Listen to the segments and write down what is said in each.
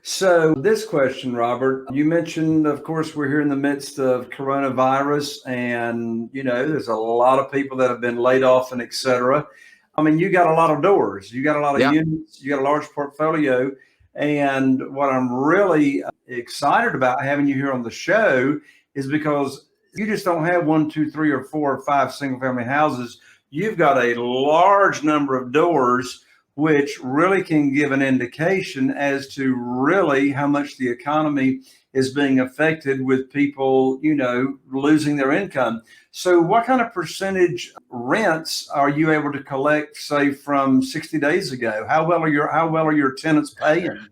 So this question, Robert, you mentioned, of course, we're here in the midst of coronavirus and, there's a lot of people that have been laid off and et cetera. I mean, you got a lot of doors, you got a lot of Yeah. units, you got a large portfolio. And what I'm really excited about having you here on the show is because you just don't have one, two, three, or four or five single family houses. You've got a large number of doors, which really can give an indication as to really how much the economy is being affected with people, losing their income. So what kind of percentage rents are you able to collect, say, from 60 days ago? How well are your tenants paying?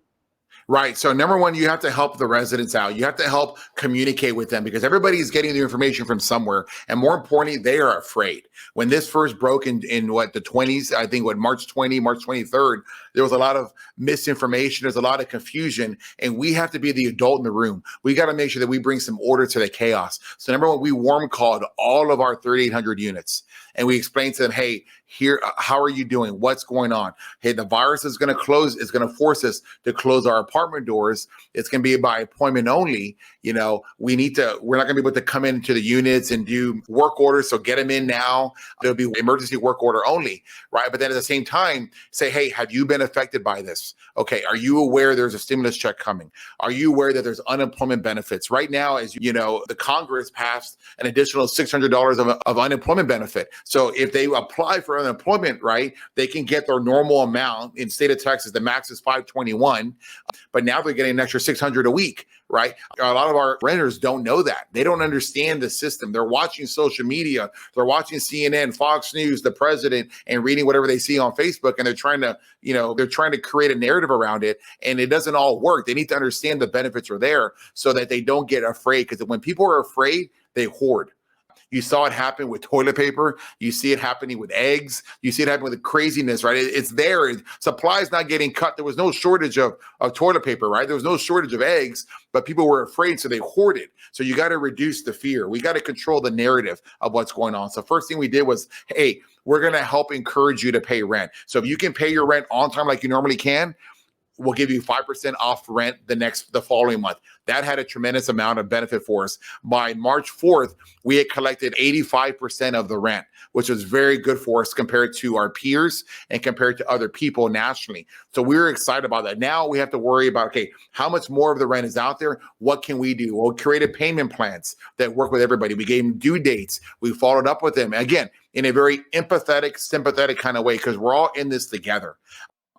Right. So number one, you have to help the residents out. You have to help communicate with them because everybody's getting their information from somewhere. And more importantly, they are afraid. When this first broke in what, the 20s, I think March 23rd, there was a lot of misinformation. There's a lot of confusion, and we have to be the adult in the room. We got to make sure that we bring some order to the chaos. So number one, we warm called all of our 3,800 units, and we explained to them, hey, here, how are you doing? What's going on? Hey, the virus is going to close. It's going to force us to close our apartment doors. It's going to be by appointment only. We're not going to be able to come into the units and do work orders. So get them in now. There'll be emergency work order only, right? But then at the same time, say, hey, have you been affected by this? Okay. Are you aware there's a stimulus check coming? Are you aware that there's unemployment benefits? Right now, as you know, the Congress passed an additional $600 of unemployment benefit. So if they apply for unemployment, right, they can get their normal amount. In state of Texas, the max is $521, but now they're getting an extra $600 a week, right? A lot of our renters don't know that. They don't understand the system. They're watching social media. They're watching CNN, Fox News, the president, and reading whatever they see on Facebook. And they're trying to create a narrative around it. And it doesn't all work. They need to understand the benefits are there so that they don't get afraid. Because when people are afraid, they hoard. You saw it happen with toilet paper. You see it happening with eggs. You see it happen with the craziness, right? It's there. Supply is not getting cut. There was no shortage of toilet paper, right? There was no shortage of eggs, but people were afraid, so they hoarded. So you got to reduce the fear. We got to control the narrative of what's going on. So first thing we did was, hey, we're going to help encourage you to pay rent. So if you can pay your rent on time like you normally can, we'll give you 5% off rent the following month. That had a tremendous amount of benefit for us. By March 4th, we had collected 85% of the rent, which was very good for us compared to our peers and compared to other people nationally. So we were excited about that. Now we have to worry about, okay, how much more of the rent is out there? What can we do? Well, we created payment plans that work with everybody. We gave them due dates. We followed up with them. Again, in a very empathetic, sympathetic kind of way, because we're all in this together.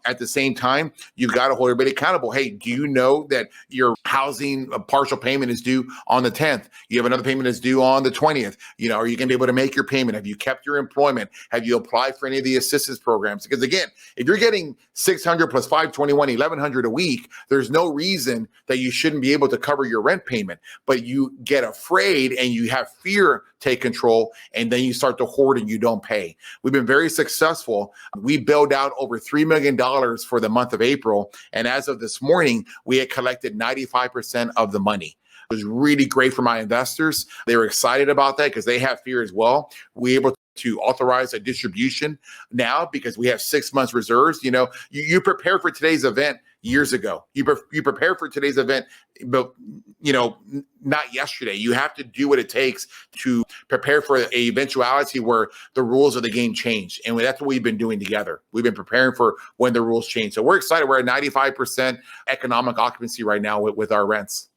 At the same time, you've got to hold everybody accountable. Hey, do you know that your housing partial payment is due on the 10th? You have another payment that's due on the 20th. Are you going to be able to make your payment? Have you kept your employment? Have you applied for any of the assistance programs? Because again, if you're getting 600 plus 521, 1,100 a week, there's no reason that you shouldn't be able to cover your rent payment. But you get afraid and you have fear take control, and then you start to hoard and you don't pay. We've been very successful. We billed out over $3 million for the month of April. And as of this morning, we had collected 95% of the money. It was really great for my investors. They were excited about that because they have fear as well. We were able to authorize a distribution now because we have 6 months reserves. You prepare for today's event years ago. You prepare for today's event, but not yesterday. You have to do what it takes to prepare for a eventuality where the rules of the game change. And that's what we've been doing together. We've been preparing for when the rules change. So we're excited. We're at 95% economic occupancy right now with our rents.